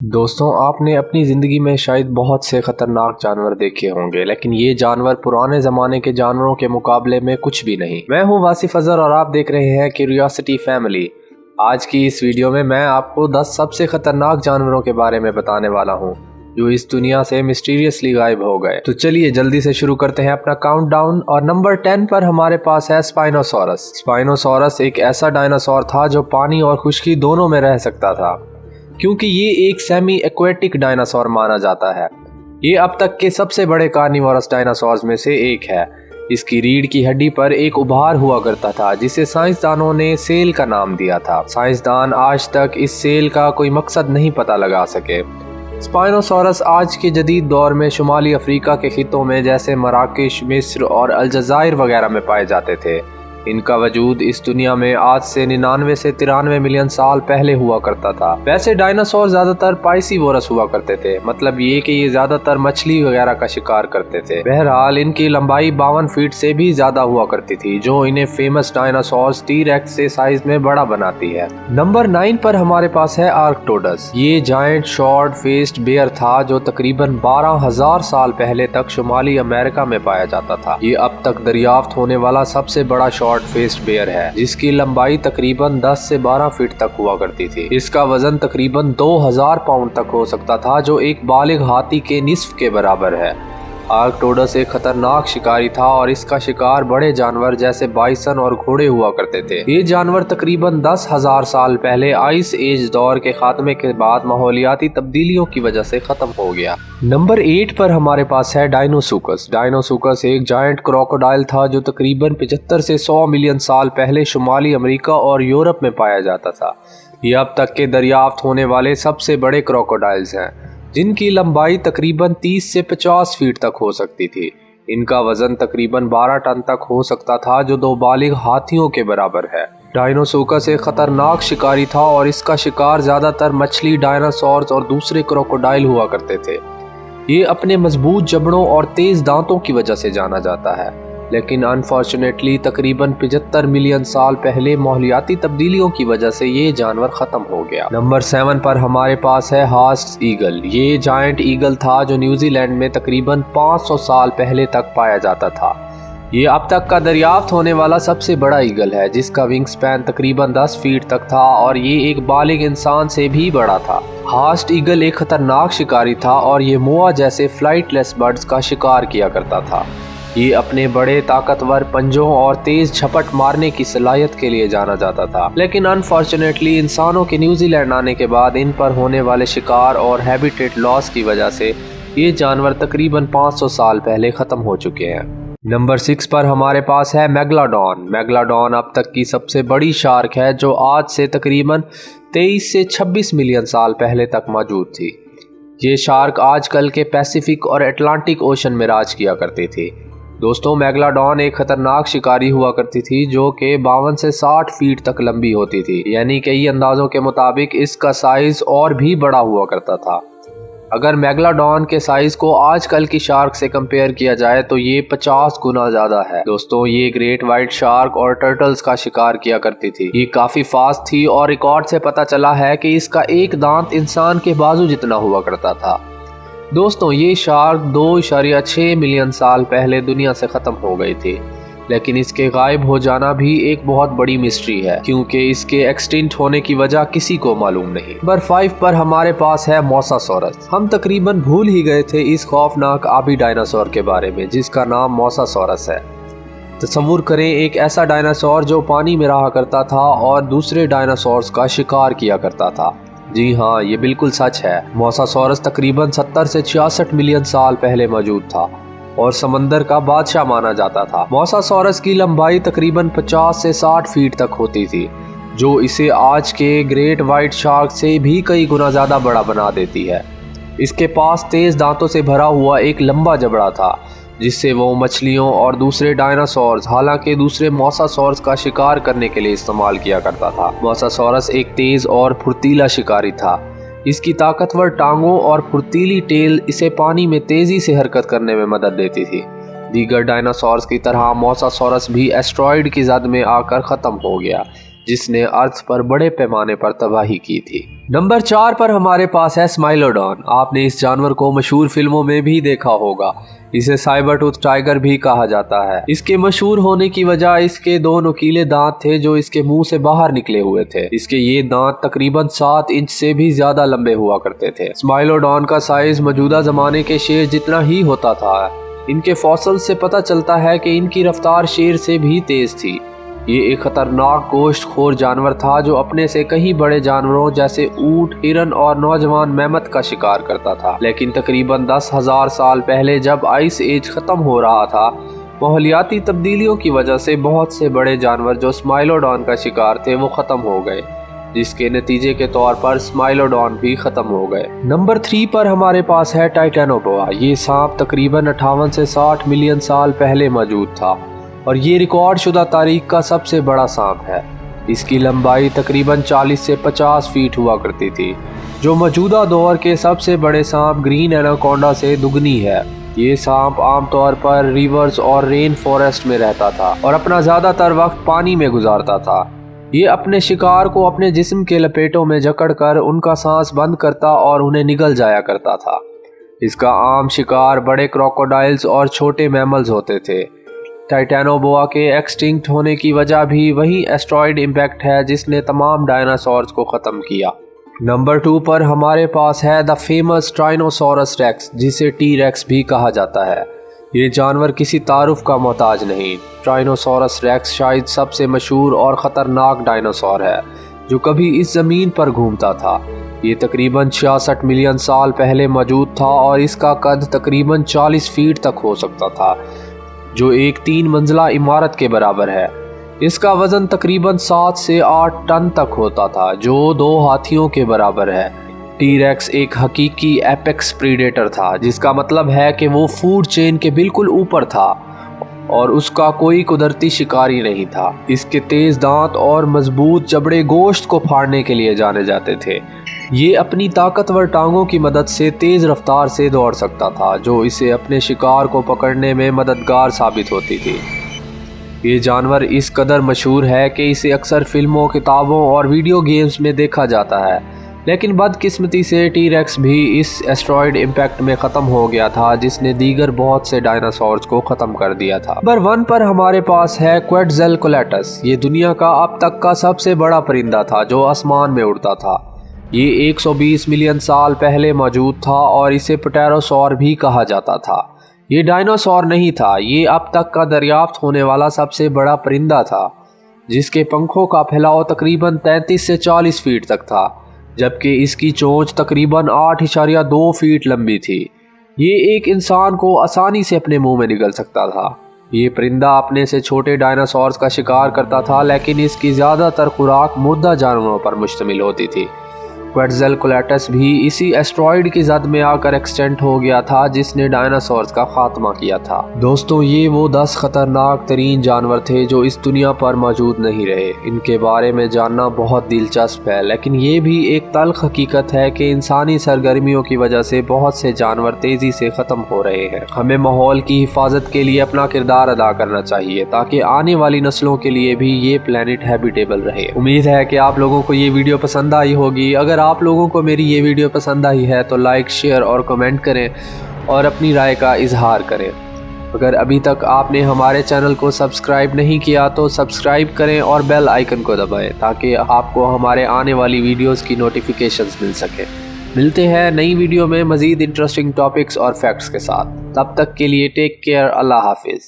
दोस्तों, आपने अपनी ज़िंदगी में शायद बहुत से ख़तरनाक जानवर देखे होंगे, लेकिन ये जानवर पुराने ज़माने के जानवरों के मुकाबले में कुछ भी नहीं। मैं हूँ वासिफ अज़हर और आप देख रहे हैं क्यूरियोसिटी फैमिली। आज की इस वीडियो में मैं आपको 10 सबसे ख़तरनाक जानवरों के बारे में बताने वाला हूँ जो इस दुनिया से मिस्टीरियसली गायब हो गए। तो चलिए जल्दी से शुरू करते हैं अपना काउंटडाउन। और नंबर 10 पर हमारे पास है स्पाइनोसॉरस। स्पाइनोसॉरस एक ऐसा डायनासोर था जो पानी और खुश्की दोनों में रह सकता था, क्योंकि ये एक सेमी एक्वेटिक डायनासोर माना जाता है। ये अब तक के सबसे बड़े कार्निवोरस डायनासोर्स में से एक है। इसकी रीढ़ की हड्डी पर एक उभार हुआ करता था जिसे साइंसदानों ने सेल का नाम दिया था। साइंसदान आज तक इस सेल का कोई मकसद नहीं पता लगा सके। स्पाइनोसॉरस आज के जदीद दौर में शुमाली अफ्रीका के खितों में जैसे मराकेश, मिस्र और अलजायर वगैरह में पाए जाते थे। इनका वजूद इस दुनिया में आज से 99 से 93 मिलियन साल पहले हुआ करता था। वैसे डायनासोर ज्यादातर पाइसीवोरस हुआ करते थे, मतलब ये कि ये ज्यादातर मछली वगैरह का शिकार करते थे। बहरहाल इनकी लंबाई 52 फीट से भी ज्यादा हुआ करती थी, जो इन्हें फेमस डायनासोर्स टी-रेक्स से साइज में बड़ा बनाती है। नंबर 9 पर हमारे पास है आर्क्टोडस। ये जायंट शॉर्ट फेस्ड बेयर था जो तकरीबन 12,000 साल पहले तक शुमाली अमेरिका में पाया जाता था। ये अब तक दरियाफ्त होने वाला सबसे बड़ा शॉर्ट फेस्ड बेयर है, जिसकी लंबाई तकरीबन 10 से 12 फीट तक हुआ करती थी। इसका वजन तकरीबन 2000 पाउंड तक हो सकता था, जो एक बालिग हाथी के निस्फ के बराबर है। आर्क्टोडस एक खतरनाक शिकारी था और इसका शिकार बड़े जानवर जैसे बाइसन और घोड़े हुआ करते थे। ये जानवर तकरीबन 10,000 साल पहले आइस एज दौर के खात्मे के बाद माहौलियाती तब्दीलियों की वजह से खत्म हो गया। नंबर 8 पर हमारे पास है डायनोसुकस। डायनोसुकस एक जायंट क्रोकोडाइल था जो तकरीबन 75 से 100 मिलियन साल पहले शुमाली अमेरिका और यूरोप में पाया जाता था। ये अब तक के दरियाफ्त होने वाले सबसे बड़े क्रोकोडाइल्स हैं, जिनकी लंबाई तकरीबन 30 से 50 फीट तक हो सकती थी। इनका वजन तकरीबन 12 टन तक हो सकता था, जो 2 बालिग हाथियों के बराबर है। डायनोसोरस एक खतरनाक शिकारी था और इसका शिकार ज्यादातर मछली, डायनासोर्स और दूसरे क्रोकोडाइल हुआ करते थे। ये अपने मजबूत जबड़ों और तेज दांतों की वजह से जाना जाता है, लेकिन अनफॉर्चुनेटली तकरीबन 75 मिलियन साल पहले माहौलियाती तब्दीलियों की वजह से ये जानवर खत्म हो गया। नंबर 7 पर हमारे पास है हास्ट ईगल। ये जायंट ईगल था जो न्यूजीलैंड में तकरीबन 500 साल पहले तक पाया जाता था। ये अब तक का दरियाफ्त होने वाला सबसे बड़ा ईगल है, जिसका विंग स्पैन तकरीबन 10 फीट तक था और ये एक बालिग इंसान से भी बड़ा था। हास्ट ईगल एक खतरनाक शिकारी था और ये मोआ जैसे फ्लाइटलेस बर्ड्स का शिकार किया करता था। ये अपने बड़े ताकतवर पंजों और तेज झपट मारने की सलाहियत के लिए जाना जाता था, लेकिन अनफॉर्चुनेटली इंसानों के न्यूजीलैंड आने के बाद इन पर होने वाले शिकार और हैबिटेट लॉस की वजह से ये जानवर तकरीबन 500 साल पहले खत्म हो चुके हैं। नंबर 6 पर हमारे पास है मेगलाडॉन। मेगलाडॉन अब तक की सबसे बड़ी शार्क है, जो आज से तकरीबन 23 से 26 मिलियन साल पहले तक मौजूद थी। ये शार्क आजकल के पैसिफिक और अटलांटिक ओशन में राज किया करती थी। दोस्तों, मेगलाडॉन एक खतरनाक शिकारी हुआ करती थी जो कि 52 से 60 फीट तक लंबी होती थी, यानी कई अंदाजों के मुताबिक इसका साइज और भी बड़ा हुआ करता था। अगर मेगलाडॉन के साइज को आजकल की शार्क से कंपेयर किया जाए तो ये 50 गुना ज्यादा है। दोस्तों, ये ग्रेट व्हाइट शार्क और टर्टल्स का शिकार किया करती थी। ये काफी फास्ट थी और रिकॉर्ड से पता चला है कि इसका एक दांत इंसान के बाजू जितना हुआ करता था। दोस्तों, ये शार्क 2.6 मिलियन साल पहले दुनिया से खत्म हो गई थी, लेकिन इसके गायब हो जाना भी एक बहुत बड़ी मिस्ट्री है, क्योंकि इसके एक्सटिंक्ट होने की वजह किसी को मालूम नहीं। नंबर 5 पर हमारे पास है मोसासोरस। हम तकरीबन भूल ही गए थे इस खौफनाक आबी डायनासोर के बारे में, जिसका नाम मोसासोरस है। तसव्वुर करें एक ऐसा डायनासोर जो पानी में रहा करता था और दूसरे डायनासोर्स का शिकार किया करता था। जी हाँ, ये बिल्कुल सच है। मोसासोरस तकरीबन 70 से 66 मिलियन साल पहले मौजूद था और समंदर का बादशाह माना जाता था। मोसासोरस की लंबाई तकरीबन 50 से 60 फीट तक होती थी, जो इसे आज के ग्रेट व्हाइट शार्क से भी कई गुना ज़्यादा बड़ा बना देती है। इसके पास तेज दांतों से भरा हुआ एक लंबा जबड़ा था, जिससे वो मछलियों और दूसरे डायनासोर्स, हालांकि दूसरे मोसासोरस का शिकार करने के लिए इस्तेमाल किया करता था। मोसासोरस एक तेज और फुर्तीला शिकारी था। इसकी ताकतवर टांगों और फुर्तीली टेल इसे पानी में तेजी से हरकत करने में मदद देती थी। दीगर डायनासोर्स की तरह मोसासोरस भी एस्ट्रॉइड की जद में आकर ख़त्म हो गया, जिसने अर्थ पर बड़े पैमाने पर तबाही की थी। नंबर 4 पर हमारे पास है स्माइलोडॉन। आपने इस जानवर को मशहूर फिल्मों में भी देखा होगा। इसे साइबर टूथ टाइगर भी कहा जाता है। इसके मशहूर होने की वजह इसके 2 नुकीले दांत थे जो इसके मुंह से बाहर निकले हुए थे। इसके ये दांत तकरीबन 7 इंच से भी ज्यादा लंबे हुआ करते थे। स्माइलोडॉन का साइज मौजूदा जमाने के शेर जितना ही होता था। इनके फॉसिल से पता चलता है कि इनकी रफ्तार शेर से भी तेज थी। ये एक खतरनाक गोश्तखोर जानवर था जो अपने से कहीं बड़े जानवरों जैसे ऊंट, हिरन और नौजवान मेमथ का शिकार करता था। लेकिन तकरीबन 10,000 साल पहले जब आइस एज खत्म हो रहा था, माहौलियाती तब्दीलियों की वजह से बहुत से बड़े जानवर जो स्माइलोडॉन का शिकार थे वो खत्म हो गए, जिसके नतीजे के तौर पर स्माइलोडॉन भी खत्म हो गए। नंबर 3 पर हमारे पास है टाइटेनोबोआ। ये सांप तकरीबन 58 से 60 मिलियन साल पहले मौजूद था और ये रिकॉर्ड शुदा तारीख का सबसे बड़ा सांप है। इसकी लंबाई तकरीबन 40 से 50 फीट हुआ करती थी, जो मौजूदा दौर के सबसे बड़े सांप ग्रीन एनाकोंडा से दुगनी है। ये सांप आमतौर पर रिवर्स और रेन फॉरेस्ट में रहता था और अपना ज़्यादातर वक्त पानी में गुजारता था। ये अपने शिकार को अपने जिस्म के लपेटों में जकड़कर उनका सांस बंद करता और उन्हें निगल जाया करता था। इसका आम शिकार बड़े क्रोकोडाइल्स और छोटे मैमल्स होते थे। टाइटेनोबोआ के एक्सटिंक्ट होने की वजह भी वही एस्ट्रॉइड इम्पैक्ट है जिसने तमाम डायनासोर्स को ख़त्म किया। नंबर 2 पर हमारे पास है द फेमस ट्राइनोसोरस रेक्स, जिसे टी रेक्स भी कहा जाता है। ये जानवर किसी तारुफ का मोहताज नहीं। ट्राइनोसोरस रेक्स शायद सबसे मशहूर और ख़तरनाक डायनासोर है जो कभी इस ज़मीन पर घूमता था। ये तकरीबन 66 मिलियन साल पहले मौजूद था और इसका कद तकरीबन 40 फीट तक हो सकता था, जो एक 3 मंजिला इमारत के बराबर है। इसका वजन तकरीबन 7 से 8 टन तक होता था, जो 2 हाथियों के बराबर है। टी-रेक्स एक हकीकी एपेक्स प्रीडेटर था, जिसका मतलब है कि वो फूड चेन के बिल्कुल ऊपर था और उसका कोई कुदरती शिकारी नहीं था। इसके तेज दांत और मजबूत जबड़े गोश्त को फाड़ने के लिए जाने जाते थे। ये अपनी ताकतवर टांगों की मदद से तेज रफ्तार से दौड़ सकता था, जो इसे अपने शिकार को पकड़ने में मददगार साबित होती थी। ये जानवर इस कदर मशहूर है कि इसे अक्सर फिल्मों, किताबों और वीडियो गेम्स में देखा जाता है। लेकिन बदकिस्मती से टी-रेक्स भी इस एस्ट्रॉइड इम्पैक्ट में ख़त्म हो गया था, जिसने दीगर बहुत से डायनासोर्स को ख़त्म कर दिया था। नंबर 1 पर हमारे पास है क्वेट्ज़ेलकोलेटस। ये दुनिया का अब तक का सबसे बड़ा परिंदा था जो आसमान में उड़ता था। ये 120 मिलियन साल पहले मौजूद था और इसे प्टेरोसॉर भी कहा जाता था। ये डायनासोर नहीं था, ये अब तक का दरियाफ्त होने वाला सबसे बड़ा परिंदा था, जिसके पंखों का फैलाव तकरीबन 33 से 40 फीट तक था, जबकि इसकी चोंच तकरीबन 8.2 फीट लंबी थी। ये एक इंसान को आसानी से अपने मुंह में निगल सकता था। ये परिंदा अपने से छोटे डायनासोर्स का शिकार करता था, लेकिन इसकी ज़्यादातर खुराक मुर्दा जानवरों पर मुश्तमिल होती थी। क्वेट्ज़ेलकोलेटस भी इसी एस्ट्रॉइड की जद में आकर एक्सटेंट हो गया था, जिसने डायनासोर्स का खात्मा किया था। दोस्तों, ये वो 10 खतरनाक तरीन जानवर थे जो इस दुनिया पर मौजूद नहीं रहे। इनके बारे में जानना बहुत दिलचस्प है, लेकिन ये भी एक तल्ख हकीकत है कि इंसानी सरगर्मियों की वजह से बहुत से जानवर तेजी से ख़त्म हो रहे हैं। हमें माहौल की हिफाजत के लिए अपना किरदार अदा करना चाहिए, ताकि आने वाली नस्लों के लिए भी ये प्लेनेट हैबिटेबल रहे। उम्मीद है कि आप लोगों को ये वीडियो पसंद आई होगी। अगर आप लोगों को मेरी ये वीडियो पसंद आई है तो लाइक, शेयर और कमेंट करें और अपनी राय का इजहार करें। अगर अभी तक आपने हमारे चैनल को सब्सक्राइब नहीं किया तो सब्सक्राइब करें और बेल आइकन को दबाएं, ताकि आपको हमारे आने वाली वीडियोस की नोटिफिकेशंस मिल सके। मिलते हैं नई वीडियो में मज़ीद इंटरेस्टिंग टॉपिक्स और फैक्ट्स के साथ। तब तक के लिए टेक केयर। अल्लाह हाफिज़।